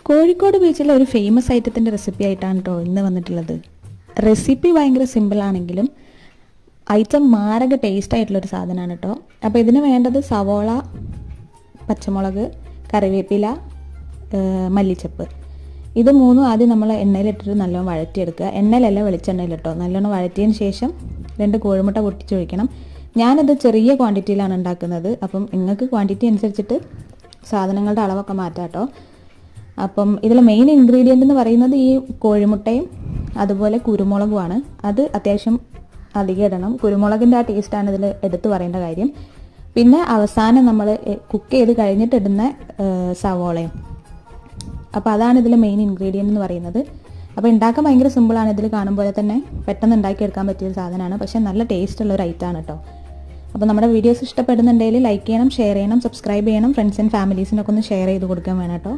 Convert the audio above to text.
കോഴിക്കോട് ബീച്ചിലെ ഒരു famous ഐറ്റത്തിൻ്റെ recipe ആയിട്ടാണ് കേട്ടോ ഇന്ന് വന്നിട്ടുള്ളത്. റെസിപ്പി ഭയങ്കര സിമ്പിളാണെങ്കിലും ഐറ്റം മാരക ടേസ്റ്റ് ആയിട്ടുള്ളൊരു സാധനമാണ് കേട്ടോ. അപ്പോൾ ഇതിന് വേണ്ടത് സവോള, പച്ചമുളക്, കറിവേപ്പില, മല്ലിച്ചപ്പ്. ഇത് മൂന്നും ആദ്യം നമ്മൾ എണ്ണയിലിട്ടിട്ട് നല്ലോണം വഴറ്റിയെടുക്കുക. എണ്ണയിലല്ല, വെളിച്ചെണ്ണയിലിട്ടോ. നല്ലോണം വഴറ്റിയതിന് ശേഷം 2 കോഴിമുട്ട പൊട്ടിച്ചൊഴിക്കണം. ഞാനത് ചെറിയ ക്വാണ്ടിറ്റിയിലാണ് ഉണ്ടാക്കുന്നത്. അപ്പം നിങ്ങൾക്ക് ക്വാണ്ടിറ്റി അനുസരിച്ചിട്ട് സാധനങ്ങളുടെ അളവൊക്കെ മാറ്റാം കേട്ടോ. അപ്പം ഇതിൽ മെയിൻ ഇൻഗ്രീഡിയൻ്റ് എന്ന് പറയുന്നത് ഈ കോഴിമുട്ടയും അതുപോലെ കുരുമുളകുമാണ്. അത് അത്യാവശ്യം അധികം ഇടണം. കുരുമുളകിൻ്റെ ആ ടേസ്റ്റാണ് ഇതിൽ എടുത്തു പറയേണ്ട കാര്യം. പിന്നെ അവസാനം നമ്മൾ കുക്ക് ചെയ്ത് കഴിഞ്ഞിട്ട് ഇടുന്ന സവോളയും. അപ്പോൾ അതാണ് ഇതിൽ മെയിൻ ഇൻഗ്രീഡിയൻ്റ് എന്ന് പറയുന്നത്. അപ്പോൾ ഉണ്ടാക്കാൻ ഭയങ്കര സിമ്പിളാണ്. ഇതിൽ കാണുമ്പോൾ തന്നെ പെട്ടെന്ന് ഉണ്ടാക്കിയെടുക്കാൻ പറ്റിയൊരു സാധനമാണ്. പക്ഷേ നല്ല ടേസ്റ്റ് ഉള്ള ഒരു ഐറ്റമാണ് കേട്ടോ. അപ്പോൾ നമ്മുടെ വീഡിയോസ് ഇഷ്ടപ്പെടുന്നുണ്ടെങ്കിൽ ലൈക്ക് ചെയ്യണം, ഷെയർ ചെയ്യണം, സബ്സ്ക്രൈബ് ചെയ്യണം. ഫ്രണ്ട്സ് ആൻഡ് ഫാമിലീസിനൊക്കെ ഒന്ന് ഷെയർ ചെയ്ത് കൊടുക്കാൻ വേണം കേട്ടോ.